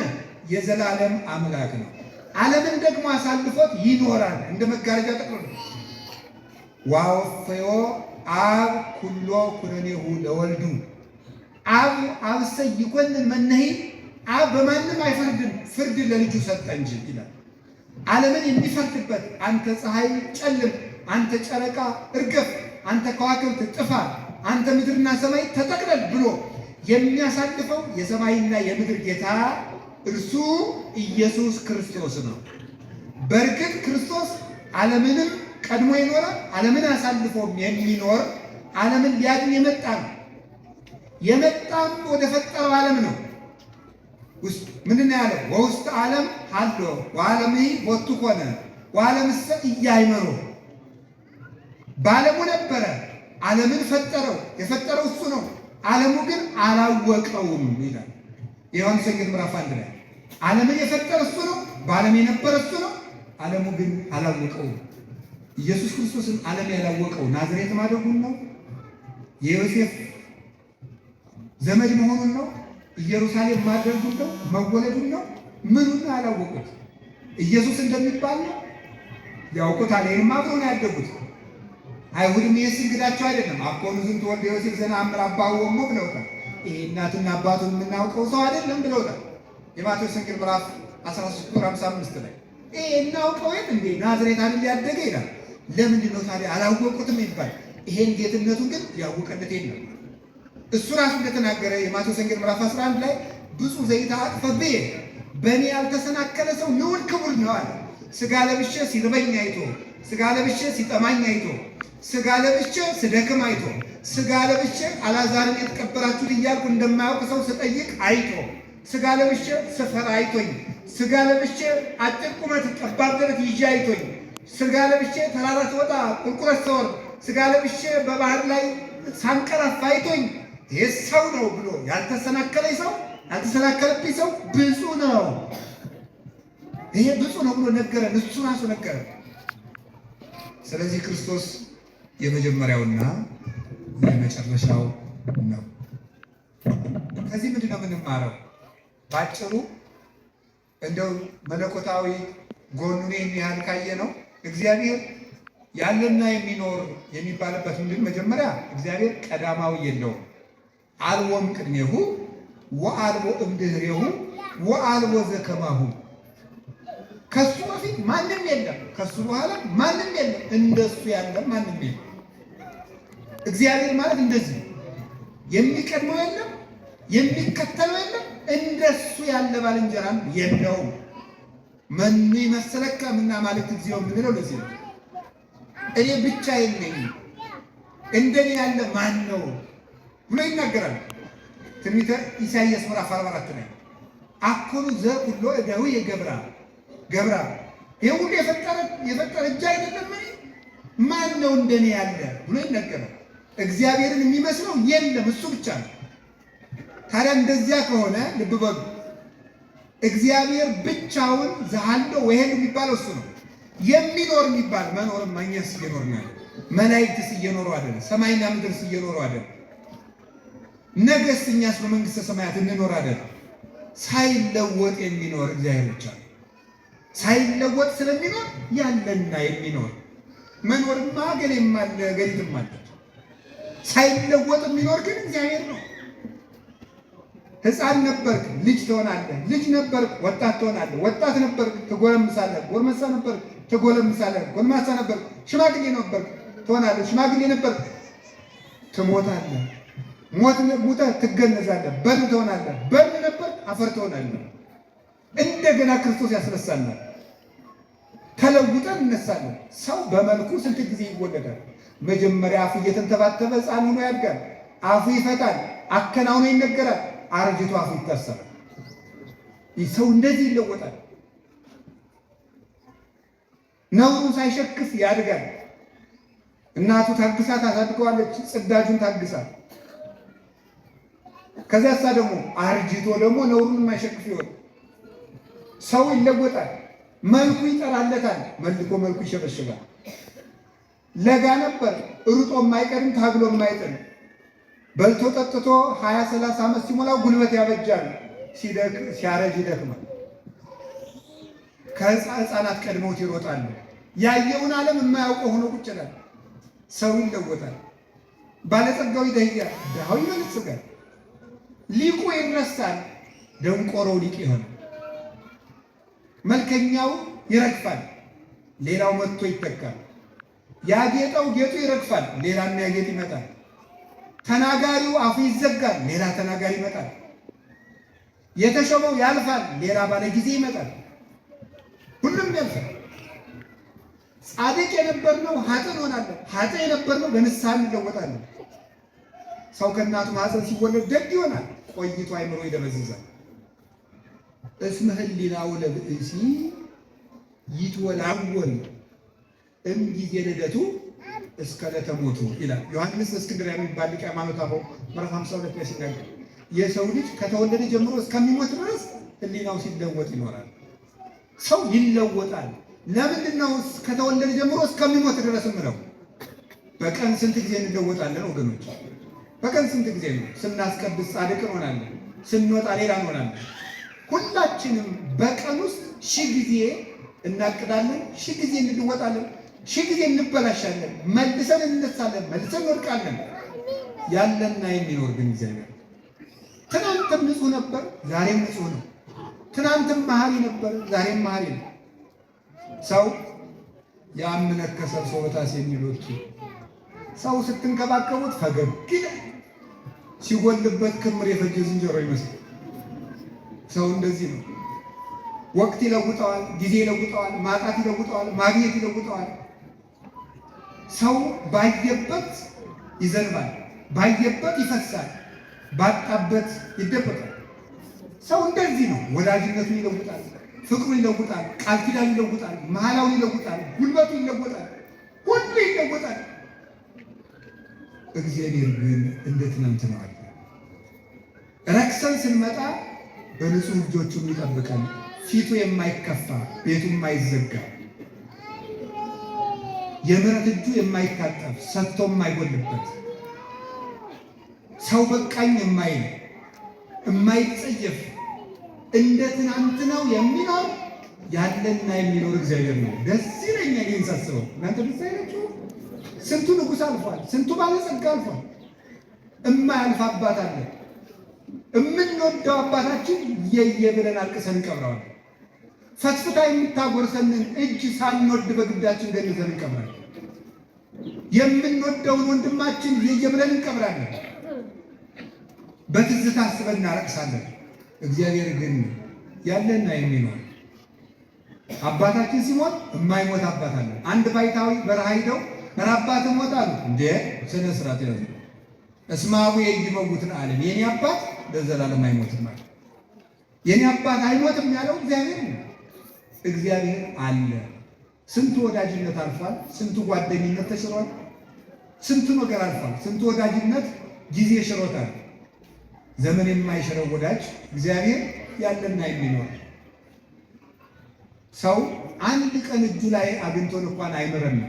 የዘላለም አምላክ ነው። ዓለምን ደግሞ አሳልፎት ይኖራል። እንደ መጋረጃ ጠቅልሎ ዋወፈዮ አብ ኩሎ ኩነኔሁ ለወልዱ አብ አብሰ ይኮንን መነሂ አብ በማንም አይፈርድም፣ ፍርድ ለልጁ ሰጠ እንጂ ይላል። ዓለምን የሚፈርድበት አንተ ፀሐይ ጨልም፣ አንተ ጨረቃ እርገፍ፣ አንተ ከዋክብት ጥፋ፣ አንተ ምድርና ሰማይ ተጠቅለል ብሎ የሚያሳልፈው የሰማይና የምድር ጌታ እርሱ ኢየሱስ ክርስቶስ ነው። በእርግጥ ክርስቶስ ዓለምንም ቀድሞ የኖረ ዓለምን አሳልፎም የሚኖር ዓለምን ሊያድን የመጣ ነው። የመጣም ወደ ፈጠረው ዓለም ነው። ምንድን ነው ያለው? ወውስጥ ዓለም ሀሎ ወዓለምሂ ቦቱ ኮነ ወዓለምሰ ኢያእመሮ። በዓለሙ ነበረ፣ ዓለምን ፈጠረው። የፈጠረው እሱ ነው፣ ዓለሙ ግን አላወቀውም ይላል የዮሐንስ ወንጌል ምዕራፍ 1 ላይ። ዓለምን የፈጠረ እሱ ነው። በዓለም የነበረ እሱ ነው። ዓለሙ ግን አላወቀውም። ኢየሱስ ክርስቶስን ዓለም ያላወቀው ናዝሬት ማደጉን ነው፣ የዮሴፍ ዘመድ መሆኑን ነው፣ ኢየሩሳሌም ማድረጉን ነው፣ መወለዱን ነው። ምኑን አላወቁት? ኢየሱስ እንደሚባል ነው ያውቁታል። ይህንም አብረው ነው ያደጉት። አይሁድም ይህስ እንግዳቸው አይደለም። አኮኑ ዝንቱ ወልደ ዮሴፍ ዘነአምር አባሁ ወእሙ ብለውታል። ይሄ እናትና አባቱን የምናውቀው ሰው አይደለም ብለውታል። የማቴዎስ ወንጌል ምዕራፍ 13 ቁጥር 55 ላይ ይሄ እናውቀው እንዴ ናዝሬት አይደል ያደገ ይላል። ለምንድን ነው ታዲያ አላወቁትም ይባል? ይሄን ጌትነቱን ግን ያወቀለት የለም። እሱ ራሱ እንደተናገረ የማቴዎስ ወንጌል ምዕራፍ 11 ላይ ብዙ ዘይተአቅፈብየ በእኔ ያልተሰናከለ ሰው ልዑል ክቡር ነው አለ። ሥጋ ለብሼ ሲርበኝ አይቶ፣ ሥጋ ለብሼ ሲጠማኝ አይቶ፣ ሥጋ ለብሼ ስደክም አይቶ፣ ሥጋ ለብሼ አልዓዛርን የተቀበራችሁት እያልኩ እንደማያውቅ ሰው ስጠይቅ አይቶ፣ ሥጋ ለብሼ ስፈራ አይቶኝ፣ ሥጋ ለብሼ አጭር ቁመት ጠባብ ደረት ይዤ አይቶኝ፣ ሥጋ ለብሼ ተራራ ስወጣ ቁልቁለት ስወርድ፣ ሥጋ ለብሼ በባህር ላይ ሳንቀላፋ አይቶኝ ይህ ሰው ነው ብሎ ያልተሰናከለኝ ሰው ያልተሰናከለብኝ ሰው ብፁዕ ነው። ይሄ ብፁዕ ነው ብሎ ነገረን፣ እሱ ራሱ ነገረን። ስለዚህ ክርስቶስ የመጀመሪያውና የመጨረሻው ነው። ከዚህ ምንድን ነው የምንማረው? ባጭሩ እንደው መለኮታዊ ጎኑን ያህል ካየ ነው እግዚአብሔር ያለና የሚኖር የሚባልበት ምንድን መጀመሪያ እግዚአብሔር ቀዳማዊ የለውም። አልቦም ቅድሜሁ ወአልቦ እምድኅሬሁ ወአልቦ ዘከማሁ። ከሱ በፊት ማንም የለም፣ ከሱ በኋላ ማንም የለም፣ እንደሱ ያለ ማንም የለም። እግዚአብሔር ማለት እንደዚህ የሚቀድመው የለም፣ የሚከተለው የለም፣ እንደሱ ያለ ባልንጀራም የለውም። መኑ ይመሰለከ እምነ አማልክት እግዚኦ የምንለው ለዚህ ነው። እኔ ብቻዬን ነኝ እንደኔ ያለ ማን ነው ብሎ ይናገራል። ትንቢተ ኢሳይያስ ምዕራፍ 44 ላይ አኮኑ ዘኩሎ እደዊ የገብራ ይሄ ሁሉ የፈጠረ እጅ አይደለም ማን ነው እንደኔ ያለ ብሎ ይናገራል። እግዚአብሔርን የሚመስለው የለም፣ እሱ ብቻ ነው። ታዲያ እንደዚያ ከሆነ ልብ በሉ፣ እግዚአብሔር ብቻውን ዘሃለው ወይሄድ የሚባለው እሱ ነው። የሚኖር የሚባል መኖርም እኛስ እየኖር ነው። መላእክትስ እየኖሩ አይደል? ሰማይና ምድርስ እየኖሩ አይደል? ነገስ እኛስ በመንግስተ ሰማያት እንኖር አይደል? ሳይለወጥ የሚኖር እግዚአብሔር ብቻ ነው። ሳይለወጥ ስለሚኖር ያለና የሚኖር መኖርማ ገሌም አለ ገሊትም አለ። ሳይለወጥ የሚኖር ግን እግዚአብሔር ነው። ሕፃን ነበርክ ልጅ ትሆናለህ፣ ልጅ ነበርክ ወጣት ትሆናለህ፣ ወጣት ነበርክ ትጎለምሳለህ፣ ጎልማሳ ነበርክ ትጎለምሳለህ፣ ጎልማሳ ነበርክ፣ ሽማግሌ ነበርክ ትሆናለህ፣ ሽማግሌ ነበርክ ትሞታለህ፣ ሞተህ ትገነዛለህ፣ በድን ትሆናለህ፣ በድን ነበርክ አፈር ትሆናለህ። እንደገና ክርስቶስ ያስነሳናል፣ ተለውጠን እነሳለን። ሰው በመልኩ ስንት ጊዜ ይወለዳል? መጀመሪያ አፉ እየተንተባተበ ሕፃን ሆኖ ያድጋል። አፉ ይፈታል፣ አከናውኖ ይነገራል፣ አርጅቶ አፉ ይታሰራል። ይህ ሰው እንደዚህ ይለወጣል። ነውሩን ሳይሸክፍ ያድጋል። እናቱ ታግሳ ታሳድገዋለች፣ ጽዳጁን ታግሳ። ከዚያሳ ደግሞ አርጅቶ ደግሞ ነውሩን የማይሸክፍ ይሆን ሰው ይለወጣል። መልኩ ይጠራለታል፣ መልኩ ይሸበሽባል። ለጋ ነበር ሩጦ የማይቀርም ታግሎ የማይጥል በልቶ ጠጥቶ 20-30 ዓመት ሲሞላው ጉልበት ያበጃል፣ ሲያረጅ ይደክማል። ከሕፃናት ቀድመውት ይሮጣሉ። ያየውን ዓለም የማያውቀው ሆኖ ቁጭ ይላል። ሰው ይለወጣል። ባለጸጋው ይደህያል፣ ድሃው ይበለጽጋል። ሊቁ ይረሳል፣ ደንቆሮው ሊቅ ይሆናል። መልከኛው ይረግፋል፣ ሌላው መጥቶ ይተካል። ያጌጠው ጌጡ ይረግፋል፣ ሌላ የሚያጌጥ ይመጣል። ተናጋሪው አፉ ይዘጋል፣ ሌላ ተናጋሪ ይመጣል። የተሾመው ያልፋል፣ ሌላ ባለ ጊዜ ይመጣል። ሁሉም ያልፋል። ጻድቅ የነበርነው ኃጥእ እንሆናለን፣ ኃጥእ የነበርነው በንስሐ እንለወጣለን። ሰው ከእናቱ ማኅፀን ሲወለድ ደግ ይሆናል፣ ቆይቶ አይምሮ ይደበዝዛል። እስመ ህሊናው ለብእሲ ይትወላወል እምጊዜ ልደቱ እስከ ዕለተ ሞቱ ይላል ዮሐንስ እስክንድርያ የሚባል ሊቅ ሃይማኖት አበው ምዕራፍ 52 ላይ ሲናገር የሰው ልጅ ከተወለደ ጀምሮ እስከሚሞት ድረስ ሕሊናው ሲለወጥ ይኖራል። ሰው ይለወጣል። ለምንድን ነው ከተወለደ ጀምሮ እስከሚሞት ድረስ ምለው? በቀን ስንት ጊዜ እንለወጣለን ወገኖች? በቀን ስንት ጊዜ ነው? ስናስቀድስ ጻድቅ እንሆናለን፣ ስንወጣ ሌላ እንሆናለን። ሁላችንም በቀን ውስጥ 1000 ጊዜ እናቅዳለን፣ 1000 ጊዜ እንለወጣለን፣ 1000 ጊዜ እንበላሻለን፣ መልሰን እንነሳለን፣ መልሰን እንወድቃለን። ያለና የሚኖር ግን እግዚአብሔር ትናንትም ንጹሕ ነበር፣ ዛሬም ንጹሕ ነው። ትናንትም መሐሪ ነበር፣ ዛሬም መሐሪ ነው። ሰው የአምነከ ሰብእ ወታስ የሚሉት ሰው ስትንከባከቡት ፈገግ ይላል፣ ሲጎልበት ክምር የፈጀ ዝንጀሮ ይመስላል። ሰው እንደዚህ ነው። ወቅት ይለውጠዋል፣ ጊዜ ይለውጠዋል፣ ማጣት ይለውጠዋል፣ ማግኘት ይለውጠዋል። ሰው ባየበት ይዘንባል፣ ባየበት ይፈሳል፣ ባጣበት ይደበቃል። ሰው እንደዚህ ነው። ወዳጅነቱን ይለውጣል፣ ፍቅሩን ይለውጣል፣ ቃል ኪዳን ይለውጣል፣ መሐላውን ይለውጣል፣ ጉልበቱን ይለውጣል፣ ሁሉ ይለውጣል። እግዚአብሔር ግን እንደ ትናንት ነው አለ። ረክሰን ስንመጣ በንጹህ እጆቹ የሚጠብቀን፣ ፊቱ የማይከፋ ቤቱ የማይዘጋ የምሕረት እጁ የማይታጠፍ ሰጥቶ የማይጎልበት ሰው በቃኝ የማይል የማይጸየፍ እንደ ትናንትናው የሚኖር ያለና የሚኖር እግዚአብሔር ነው። ደስ ይለኛል ይህን ሳስበው። እናንተ ደስ አይላችሁ? ስንቱ ንጉሥ አልፏል፣ ስንቱ ባለጸጋ አልፏል። እማያልፍ አባት አለ። የምንወደው አባታችን ብለን አልቅሰን እንቀብረዋለን። ፈትፍታ የምታጎርሰንን እጅ ሳንወድ በግዳችን ገንዘን እንቀብራለን። የምንወደውን ወንድማችን ብለን እንቀብራለን። በትዝታ አስበን እናለቅሳለን። እግዚአብሔር ግን ያለና የሚኖር አባታችን ሲሞት የማይሞት አባት አለ። አንድ ባይታዊ በረሃ ሂደው አባት ሞት አሉ። እንዴ ስነ ስርዓት ያዙ። እስመ አቡየ ይመውትን ዓለም፣ የኔ አባት ለዘላለም አይሞትም ማለት። የኔ አባት አይሞትም ያለው እግዚአብሔር ነው። እግዚአብሔር አለ። ስንቱ ወዳጅነት አልፏል፣ ስንቱ ጓደኝነት ተሽሯል፣ ስንቱ ነገር አልፏል፣ ስንቱ ወዳጅነት ጊዜ ሽሮታል። ዘመን የማይሽረው ወዳጅ እግዚአብሔር ያለና የሚኖር ሰው አንድ ቀን እጁ ላይ አግኝቶን እንኳን አይምረንም።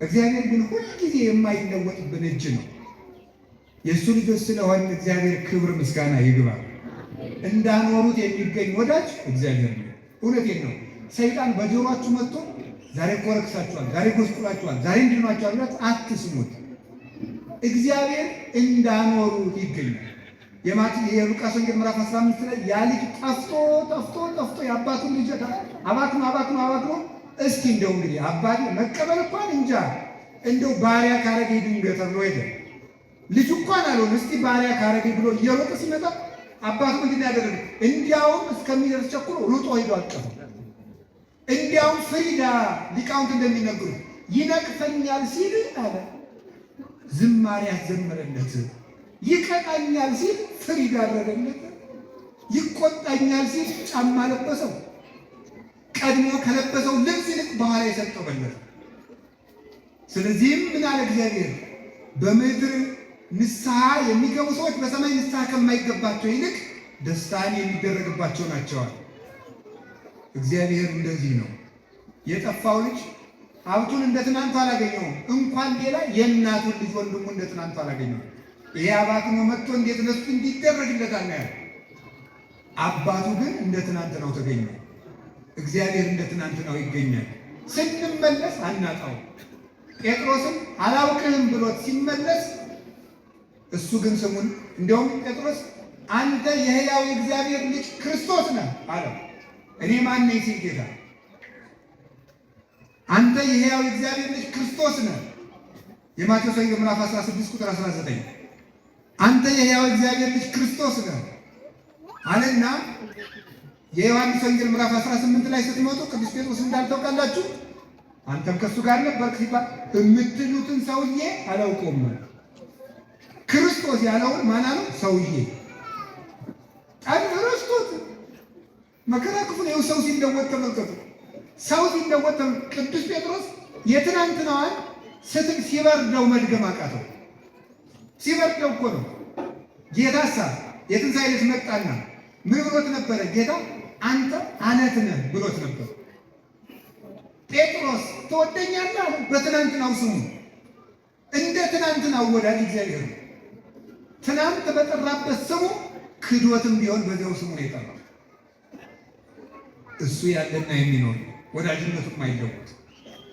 እግዚአብሔር ግን ሁልጊዜ የማይለወጥብን እጅ ነው። የእሱ ልጆች ስለሆን እግዚአብሔር ክብር ምስጋና ይግባል። እንዳኖሩት የሚገኝ ወዳጅ እግዚአብሔር ነው። እውነቴን ነው። ሰይጣን በጆሮአችሁ መጥቶ ዛሬ እኮ ረክሳችኋል፣ ዛሬ ጎስቁላችኋል፣ ዛሬ እንድኗችኋል ብላችሁ አትስሙት። እግዚአብሔር እንዳኖሩት ይገኛል። የሉቃስ ወንጌል ምዕራፍ 15 ላይ ያ ልጅ ጠፍቶ የአባቱን ልጅ አባክኖ እስኪ እንደው እንግዲህ አባቴ መቀበል እንኳን እንጃ እንደው ባሪያ ካረገ ድንገት ተብሎ ሄደ። ልጁ እንኳን አልሆነ እስቲ ባሪያ ካረገ ብሎ እየሮጠ ሲመጣ አባቱ ምንድን ያደረገ? እንዲያውም እስከሚደርስ ቸኩሎ ሩጦ ሄዶ አቀፈው። እንዲያውም ፍሪዳ ሊቃውንት እንደሚነግሩ ይነቅፈኛል ሲል አለ ዝማሬ ያዘመረለት፣ ይቀጣኛል ሲል ፍሪዳ አደረገለት፣ ይቆጣኛል ሲል ጫማ ለበሰው፣ ቀድሞ ከለበሰው ልብስ ይልቅ በኋላ የሰጠው በለት። ስለዚህም ምን አለ እግዚአብሔር? በምድር ንስሐ የሚገቡ ሰዎች በሰማይ ንስሐ ከማይገባቸው ይልቅ ደስታን የሚደረግባቸው ናቸዋል። እግዚአብሔር እንደዚህ ነው። የጠፋው ልጅ ሀብቱን እንደ ትናንቱ አላገኘውም። እንኳን ሌላ የእናቱን ልጅ ወንድሙ እንደ ትናንቱ አላገኘውም። ይሄ አባቱ ነው መጥቶ እንዴት ለሱ እንዲደረግለታል ነው ያለው። አባቱ ግን እንደ ትናንትናው ተገኘ። እግዚአብሔር እንደ ትናንትናው ይገኛል። ስንመለስ አናጣው። ጴጥሮስን አላውቅህም ብሎት ሲመለስ እሱ ግን ስሙን እንዲያውም ጴጥሮስ አንተ የሕያው የእግዚአብሔር ልጅ ክርስቶስ ነህ አለው። እኔ ማን ነኝ ሲል ጌታ አንተ የሕያው የእግዚአብሔር ልጅ ክርስቶስ ነህ። የማቴዎስ ወንጌል ምዕራፍ 16 ቁጥር 19 አንተ የሕያው የእግዚአብሔር ልጅ ክርስቶስ ነህ አለና የዮሐንስ ወንጌል ምዕራፍ 18 ላይ ስትመጡ ቅዱስ ጴጥሮስ እንዳልታውቃላችሁ አንተም ከሱ ጋር ነበርክ ሲባል የምትሉትን ሰውዬ አላውቀውም። ክርስቶስ ያለውን ማን አለው? ሰውዬ ረስቶት መከራ ክፉ ነው። ሰው ሲለወጥ ተመልከቱ። ሰው ሲለወጥ ቅዱስ ጴጥሮስ የትናንትናዋን ሲበርደው መድገም አቃተው። ሲበርደው እኮ ነው ጌታሳ የትንሣኤ ዕለት መጣና ምን ብሎት ነበረ? ጌታ አንተ አለት ነህ ብሎት ነበር። ጴጥሮስ ትወደኛለህ? በትናንትናው ስሙ እንደ ትናንትናው ወዳጅ እግዚአብሔር ነው። ትናንት በጠራበት ስሙ ክዶትም ቢሆን በዚያው ስሙ ነው የጠራው። እሱ ያለና የሚኖር ወዳጅነቱም አይለወጥ።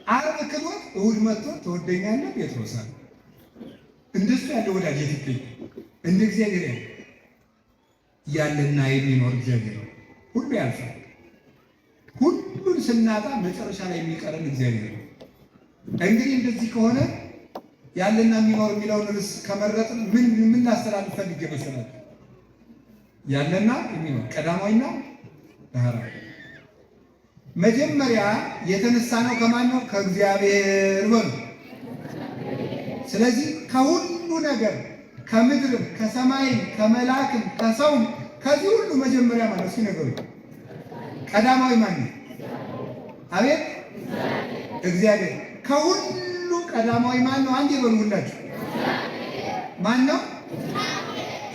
ዓርብ ክዶት እሑድ መጥቶ ትወደኛለህ ጴጥሮስ አለ። እንደሱ ያለ ወዳጅ ይገኝ እንደ እግዚአብሔር ያለና የሚኖር እግዚአብሔር ነው። ሁሉ ያልፋል። ሁሉን ስናጣ መጨረሻ ላይ የሚቀረን እግዚአብሔር ነው። እንግዲህ እንደዚህ ከሆነ ያለና የሚኖር የሚለውን ርዕስ ከመረጥን ምን ላስተላልፍ ፈልጌ መሰላችሁ? ያለና የሚኖር ቀዳማዊና ዳህራዊ። መጀመሪያ የተነሳ ነው ከማን ነው? ከእግዚአብሔር በሉ። ስለዚህ ከሁሉ ነገር ከምድርም ከሰማይም ከመላክም ከሰውም ከዚህ ሁሉ መጀመሪያ ማለት እስኪ ነገሩ ቀዳማዊ ማን ነው? አቤት እግዚአብሔር። ከሁሉ ቀዳማዊ ማን ነው? አንዴ በሉ ሁላችሁ። ማን ነው?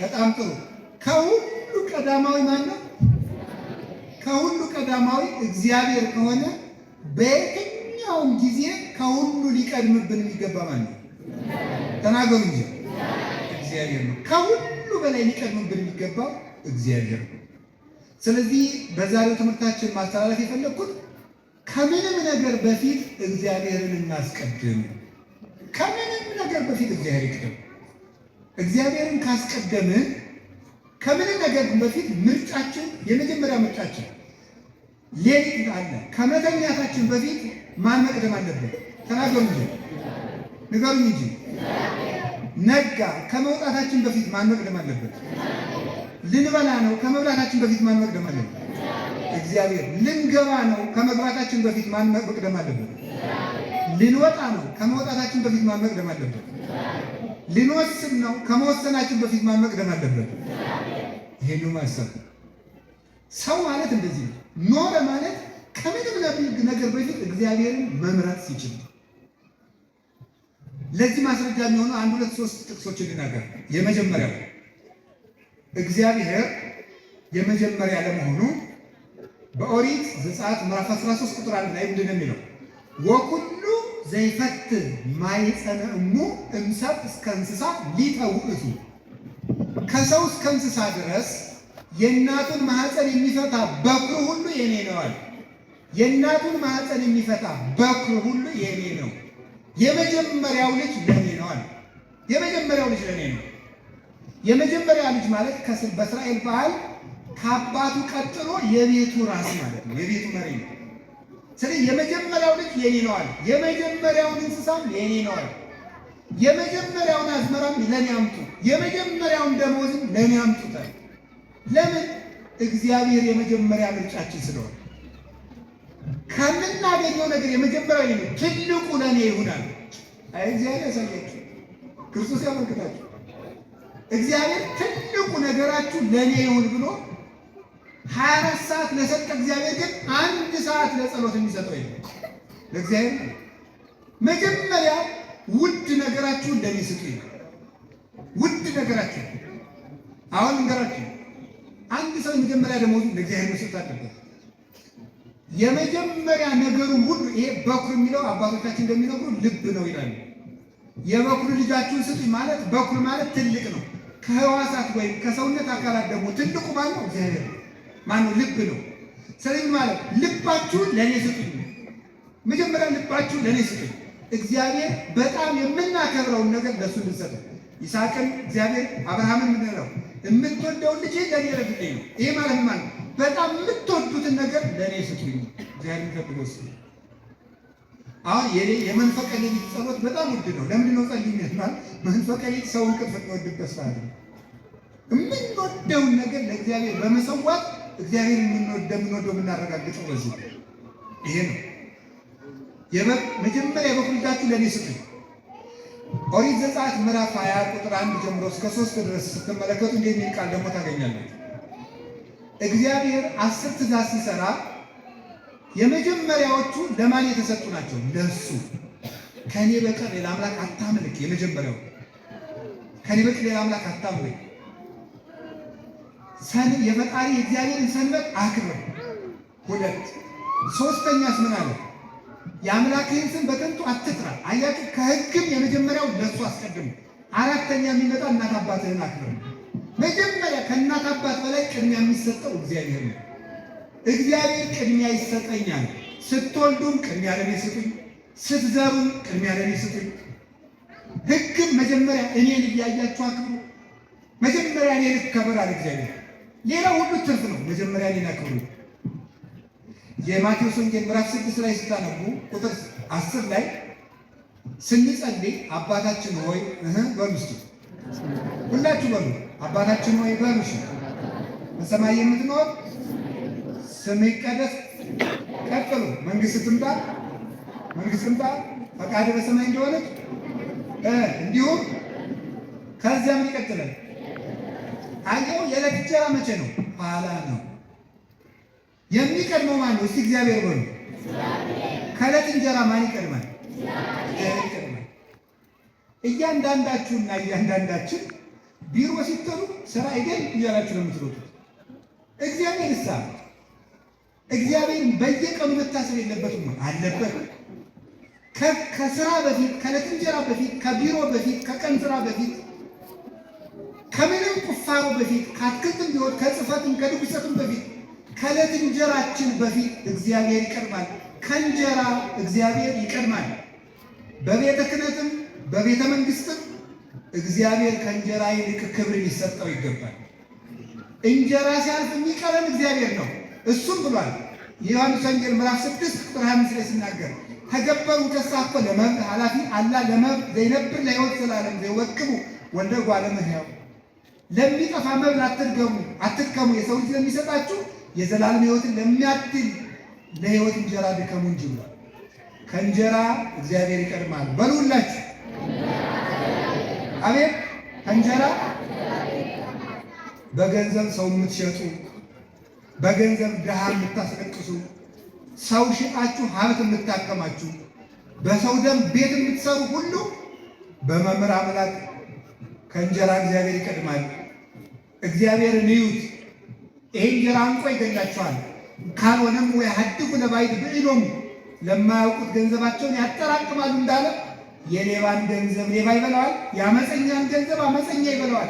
በጣም ጥሩ። ከሁሉ ቀዳማዊ ማን ነው? ከሁሉ ቀዳማዊ እግዚአብሔር ከሆነ በየትኛውም ጊዜ ከሁሉ ሊቀድምብን የሚገባ ማን ነው? ተናገሩ እንጂ እግዚአብሔር ነው። ከሁሉ በላይ ሊቀድምብን የሚገባው እግዚአብሔር ነው። ስለዚህ በዛሬው ትምህርታችን ማስተላለፍ የፈለግኩት ከምንም ነገር በፊት እግዚአብሔርን እናስቀድም። ከምንም ነገር በፊት እግዚአብሔር ይቅደም። እግዚአብሔርን ካስቀደምን ከምንም ነገር በፊት ምርጫችን፣ የመጀመሪያ ምርጫችን ሌሊት አለ። ከመተኛታችን በፊት ማን መቅደም አለበት? ተናገሩ እንጂ ንገሩኝ እንጂ። ነጋ። ከመውጣታችን በፊት ማን መቅደም አለበት? ልንበላ ነው። ከመብላታችን በፊት ማን መቅደም አለበት? እግዚአብሔር። ልንገባ ነው። ከመግባታችን በፊት ማን መቅደም አለበት? ልንወጣ ነው። ከመውጣታችን በፊት ማን መቅደም አለበት? ልንወስን ነው። ከመወሰናችን በፊት ማን መቅደም አለበት? ይሄን ማሰብ። ሰው ማለት እንደዚህ ነው። ኖረ ማለት ከምንም ነገር በፊት እግዚአብሔርን መምረጥ ሲችል። ለዚህ ማስረጃ የሚሆኑ አንድ ሁለት ሶስት ጥቅሶችን ልናገር። የመጀመሪያው እግዚአብሔር የመጀመሪያ ለመሆኑ በኦሪት ዘጸአት ምዕራፍ 13 ቁጥር 1 ላይ ምንድን ነው የሚለው? ወኩሉ ዘይፈትል ማኅፀነ እሙ እምሰብእ እስከ እንስሳ ሊተውእቱ። ከሰው እስከ እንስሳ ድረስ የእናቱን ማኅፀን የሚፈታ በኩር ሁሉ የኔ ነው አለ። የእናቱን ማኅፀን የሚፈታ በኩር ሁሉ የኔ ነው። የመጀመሪያው ልጅ ለኔ ነው አለ። የመጀመሪያው ልጅ ለኔ ነው። የመጀመሪያ ልጅ ማለት በእስራኤል ባህል ከአባቱ ቀጥሎ የቤቱ ራስ ማለት ነው። የቤቱ መሪ ነው። ስለዚህ የመጀመሪያው ልጅ የኔ ነው አለ። የመጀመሪያውን እንስሳም የኔ ነው አለ። የመጀመሪያውን አዝመራም ለኔ አምጡ፣ የመጀመሪያውን ደመወዝም ለኔ አምጡታል። ለምን? እግዚአብሔር የመጀመሪያ ምርጫችን ስለሆነ ከምናገኘው ነገር የመጀመሪያው ይሄ ነው። ትልቁ ለኔ ይሁናል። አይ እግዚአብሔር ያሳያችሁ፣ ክርስቶስ ያመልክታችሁ። እግዚአብሔር ትልቁ ነገራችሁ ለኔ ይሁን ብሎ 24 ሰዓት ለሰጠ እግዚአብሔር ግን 1 ሰዓት ለጸሎት የሚሰጠው የለም። ለእግዚአብሔር መጀመሪያ ውድ ነገራችሁን ለኔ ስጡኝ። ውድ ነገራችሁ አሁን እንገራችሁ። አንድ ሰው የመጀመሪያ ደመወዙ ለእግዚአብሔር መስጠት አለበት። የመጀመሪያ ነገሩን ሁሉ ይሄ በኩር የሚለው አባቶቻችን እንደሚነግሩ ልብ ነው ይላሉ። የበኩር ልጃችሁን ስጡኝ ማለት በኩር ማለት ትልቅ ነው። ከህዋሳት ወይም ከሰውነት አካላት ደግሞ ትልቁ ማለት ነው እግዚአብሔር ማነው? ልብ ነው። ስለዚህ ማለት ልባችሁን ለኔ ስጡኝ። መጀመሪያ ልባችሁን ለኔ ስጡኝ። እግዚአብሔር በጣም የምናከብረውን ነገር ለሱ እንሰጥ። ይስሐቅን እግዚአብሔር አብርሃምን ምን ነው? የምትወደውን ልጅ ለኔ ረድልኝ ነው። ይሄ ማለት ማለት በጣም የምትወዱትን ነገር ለኔ ስጡኝ። እግዚአብሔር ተብሎስ አሁን የመንፈቀ ሌሊት ጸሎት በጣም ውድ ነው። ለምንድን ነው ጸልይ የሚባል? መንፈቀ ሌሊት ሰው እንቅልፍ የሚወድበት ሰዓት ነው። የምንወደውን ነገር ለእግዚአብሔር በመሰዋት እግዚአብሔር እንደምንወደው የምናረጋግጠው በዚህ ይሄ ነው። መጀመሪያ የበኩር ልጃችሁ ለኔ ስጡኝ። ኦሪት ዘጸአት ምዕራፍ 20 ቁጥር 1 ጀምሮ እስከ 3 ድረስ ስትመለከቱ እንዲህ የሚል ቃል ደግሞ ታገኛላችሁ። እግዚአብሔር 10 ትእዛዝ ሲሰራ የመጀመሪያዎቹ ለማን የተሰጡ ናቸው? ለሱ። ከኔ በቀር ሌላ አምላክ አታምልክ። የመጀመሪያው ከኔ በቀር ሌላ አምላክ አታምልክ። የፈጣሪ የእግዚአብሔርን ሰንበት አክብር። 2 ሶስተኛስ ምን አለ? የአምላክህን ስም በከንቱ አትጥራ። አያችሁ፣ ከሕግም የመጀመሪያው ለሱ አስቀድሙ። 4ኛ የሚመጣ እናት አባትህን አክብር። መጀመሪያ ከእናት አባት በላይ ቅድሚያ የሚሰጠው እግዚአብሔር ነው። እግዚአብሔር ቅድሚያ ይሰጠኛል። ስትወልዱም ቅድሚያ ለኔ ስጡኝ፣ ስትዘሩም ቅድሚያ ለኔ ስጡኝ። ሕግም መጀመሪያ እኔን እያያችሁ አክብሩ። መጀመሪያ እኔን ልከበር አለ እግዚአብሔር። ሌላው ሁሉ ትርፍ ነው። መጀመሪያ እኔን አክብሩ። የማቴዎስ ወንጌል ምዕራፍ 6 ላይ ስታነቡ ቁጥር 10 ላይ ስንጸልይ አባታችን ሆይ በሉ እስኪ ሁላችሁ በሉ፣ አባታችን ሆይ በሉ እሺ፣ በሰማይ የምትኖር ስምህ ይቀደስ። ቀጥሉ፣ መንግሥትህ ትምጣ፣ መንግሥትህ ትምጣ፣ ፈቃድህ በሰማይ እንደሆነች እንዲሁም። ከዚያ ምን ይቀጥላል? አየው፣ የዕለት እንጀራ መቼ ነው? ኋላ ነው። የሚቀድመው ማን ነው? እስቲ እግዚአብሔር በሉ። ከዕለት እንጀራ ማን ይቀድማል? እግዚአብሔር ይቀድማል። እያንዳንዳችሁና እያንዳንዳችን ቢሮ ሲተሩ ስራ አይደል እያላችሁ ነው የምትሮጡት። እግዚአብሔር እሳ እግዚአብሔርን በየቀኑ መታሰብ የለበትም አለበት። ከስራ በፊት ከዕለት እንጀራ በፊት ከቢሮ በፊት ከቀን ስራ በፊት ከምንም ቁፋሮ በፊት ከአትክልትም ቢሆን ከጽፈትም ከድጉሰትም በፊት ከዕለት እንጀራችን በፊት እግዚአብሔር ይቀድማል። ከእንጀራ እግዚአብሔር ይቀድማል። በቤተ ክህነትም በቤተ መንግስትም እግዚአብሔር ከእንጀራ ይልቅ ክብር ሊሰጠው ይገባል። እንጀራ ሲያልፍ የሚቀረን እግዚአብሔር ነው። እሱም ብሏል የዮሐንስ ወንጌል ምዕራፍ 6 ቁጥር 25 ላይ ሲናገር ተገበሩ ተሳኮ ለመብት ኃላፊ አላ ለመብት ዘይነብር ለሕይወት ዘላለም ዘይወክሙ ወልደ እጓለ እመሕያው። ለሚጠፋ መብል አትድከሙ፣ የሰው ልጅ ለሚሰጣችሁ የዘላለም ሕይወትን ለሚያድል ለሕይወት እንጀራ ድከሙ እንጂ ብሏል። ከእንጀራ እግዚአብሔር ይቀድማል። በሉላችሁ አሜን። ከእንጀራ በገንዘብ ሰው የምትሸጡ፣ በገንዘብ ድሃ የምታስለቅሱ፣ ሰው ሽጣችሁ ሀብት የምታከማችሁ፣ በሰው ደም ቤት የምትሰሩ ሁሉ በመምህር አምላክ ከእንጀራ እግዚአብሔር ይቀድማል። እግዚአብሔርን እዩት። ይሄ እንጀራ እንኳ ይገላችኋል። ካልሆነም ወይ ሀድጉ ለባዕድ ብዕሎሙ ለማያውቁት ገንዘባቸውን ያጠራቅማሉ እንዳለ የሌባን ገንዘብ ሌባ ይበላዋል፣ የአመፀኛን ገንዘብ አመፀኛ ይበላዋል።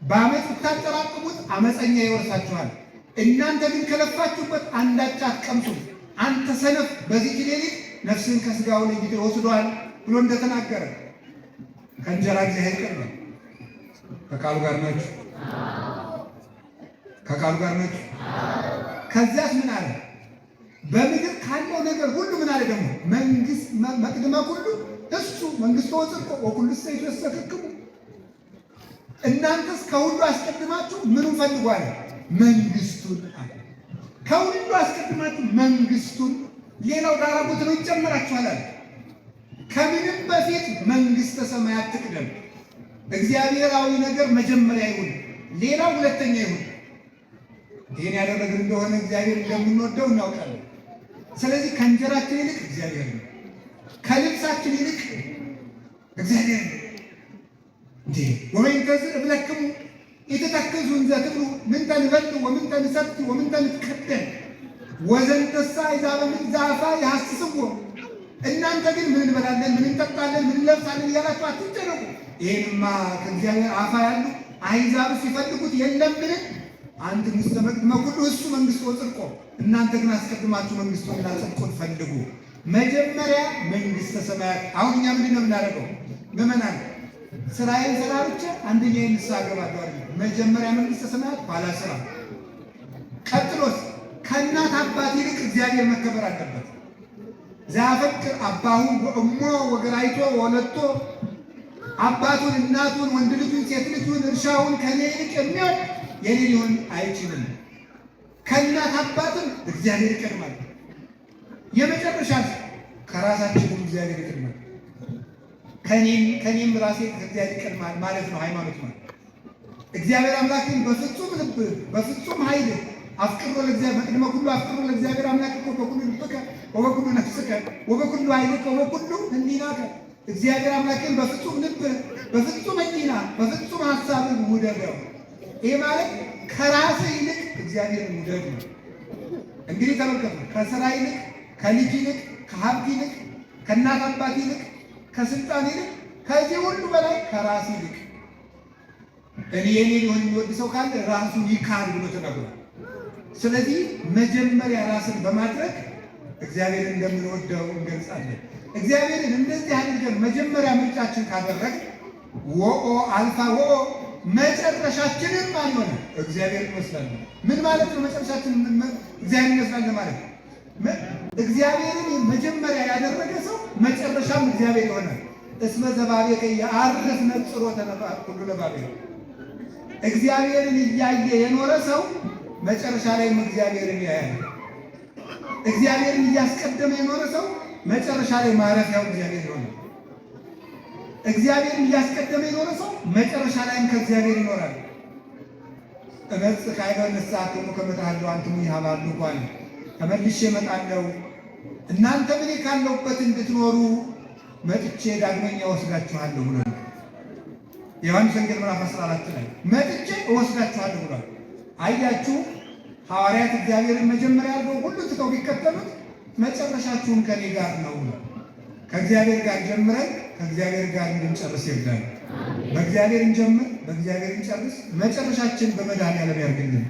በአመፅ ብታጠራቅሙት አመፀኛ ይወርሳችኋል። እናንተ ግን ከለፋችሁበት አንዳች አትቀምሱም። አንተ ሰነፍ በዚህ ሌሊት ነፍስን ከስጋው ለይቶ ይወስደዋል ብሎ እንደተናገረ ከእንጀራ እግዚአብሔር ይቀድማል። ከቃሉ ጋር ናችሁ? ከቃሉ ጋር ናችሁ? ከዚያስ ምን አለ? በምድር ካለው ነገር ሁሉ ምን አለ ደግሞ? መንግስት መቅድመ ሁሉ እሱ መንግስቱ ወጽድቆ ወኩሉ ሰይፍ ያስተክክሙ። እናንተስ ከሁሉ አስቀድማችሁ ምኑን ፈልጉ አለ? መንግስቱን አለ። ከሁሉ አስቀድማችሁ መንግስቱን፣ ሌላው ዳራቡት ነው ይጨመራችኋል አለ። ከምንም በፊት መንግስተ ሰማያት ትቅደም። እግዚአብሔራዊ ነገር መጀመሪያ ይሁን፣ ሌላው ሁለተኛ ይሁን። ይህን ያደረግን እንደሆነ እግዚአብሔር እንደምንወደው እናውቃለን። ስለዚህ ከእንጀራችን ይልቅ እግዚአብሔር ነው፣ ከልብሳችን ይልቅ እግዚአብሔር ነው። እንዴ ወይን ተዝር ብለክሙ የተተከዙ እንዘ ትብሉ ምንተ ንበልዕ ወምንተ ንሰቲ ወምንተ ንትቀደም ወዘንተሳ ይዛበ ምንዛፋ ያሐስስዎ። እናንተ ግን ምን እንበላለን፣ ምን እንጠጣለን፣ ምን እንለብሳለን እያላችሁ አትጨነቁ። ይህንማ ከእግዚአብሔር አፋ ያሉ አሕዛብ ሲፈልጉት የለምን? አንድ ምስለ መቅድመ ኩሉ እሱ መንግስቱ ወጽድቆ። እናንተ ግን አስቀድማችሁ መንግስቱንና ጽድቁን ፈልጉ። መጀመሪያ መንግስተ ሰማያት። አሁን እኛ ምንድን ነው የምናደርገው? ምዕመናን ስራዬን ስራ ብቻ አንደኛ ንስሐ እገባለሁ አይደል? መጀመሪያ መንግስተ ሰማያት ኋላ ስራ። ቀጥሎስ ከእናት አባት ይልቅ እግዚአብሔር መከበር አለበት። ዘያፈቅር አባሁ ወእሞ ወገራይቶ ወለቶ፣ አባቱን እናቱን ወንድ ልጁን ሴት ልጁን እርሻውን ከኔ ይልቅ የሚወድ የኔ ሊሆን አይችልም። ከእናት አባትም እግዚአብሔር ይቀድማል። የመጨረሻ ከራሳችንም እግዚአብሔር ይቀድማል። ከኔም ራሴ ከእግዚአብሔር ይቀድማል ማለት ነው ሃይማኖት ማለት። እግዚአብሔር አምላክን በፍጹም ልብ በፍጹም ኃይል አፍቅሮ ለእግዚአብሔር መቅድመ ኩሉ አፍቅሮ ለእግዚአብሔር አምላክ እኮ በኩሉ ልብከ ወበኩሉ ነፍስከ ወበኩሉ ኃይልከ ወበኩሉ ሕሊናከ። እግዚአብሔር አምላክን በፍጹም ልብ በፍጹም ሕሊና በፍጹም ሀሳብ ውደደው። ይሄ ማለት ከራስህ ይልቅ እግዚአብሔርን ውደድ ነው። እንግዲህ ተመልከቱ፣ ከስራ ይልቅ፣ ከልጅ ይልቅ፣ ከሀብት ይልቅ፣ ከእናት አባት ይልቅ፣ ከስልጣን ይልቅ፣ ከዚህ ሁሉ በላይ ከራስ ይልቅ እኔ የኔ ሊሆን የሚወድ ሰው ካለ ራሱን ይካድ ብሎ ተናግሯል። ስለዚህ መጀመሪያ ራስን በማድረግ እግዚአብሔርን እንደምንወደው እንገልጻለን። እግዚአብሔርን እንደዚህ አድርገን መጀመሪያ ምርጫችን ካደረግ ወኦ አልፋ ወኦ መጨረሻችንን ማን ሆነ? እግዚአብሔር ይመስላል። ምን ማለት ነው? መጨረሻችንን እግዚአብሔር ይመስላል ማለት እግዚአብሔርን መጀመሪያ ያደረገ ሰው መጨረሻም እግዚአብሔር ይሆናል። እስመ ዘባቤከ የአርፍ ነጽሮ ሁሉ ለባቤ እግዚአብሔርን እያየ የኖረ ሰው መጨረሻ ላይም እግዚአብሔርን ያያል። እግዚአብሔርን እያስቀደመ የኖረ ሰው መጨረሻ ላይ ማረፊያው እግዚአብሔር ይሆናል። እግዚአብሔርን እያስቀደመ የኖረ ሰው መጨረሻ ላይም ከእግዚአብሔር ይኖራል። እመጽእ ካይበ ንስሐክሙ ከመ ተሃልዉ አንትሙ ይሃባሉ እንኳን ተመልሼ እመጣለሁ እናንተ እኔ ካለሁበት እንድትኖሩ መጥቼ ዳግመኛ ወስዳችኋለሁ ብሏል። ዮሐንስ ወንጌል ምዕራፍ 14 ላይ መጥቼ እወስዳችኋለሁ ብሏል። አያችሁ ሐዋርያት እግዚአብሔርን መጀመሪያ አድርገው ሁሉ ትተው ቢከተሉት መጨረሻችሁም ከኔ ጋር ነው። ከእግዚአብሔር ጋር ጀምረን ከእግዚአብሔር ጋር እንድንጨርስ ይርዳል። በእግዚአብሔር እንጀምር፣ በእግዚአብሔር እንጨርስ። መጨረሻችን በመድኃኒዓለም ያድርግልን።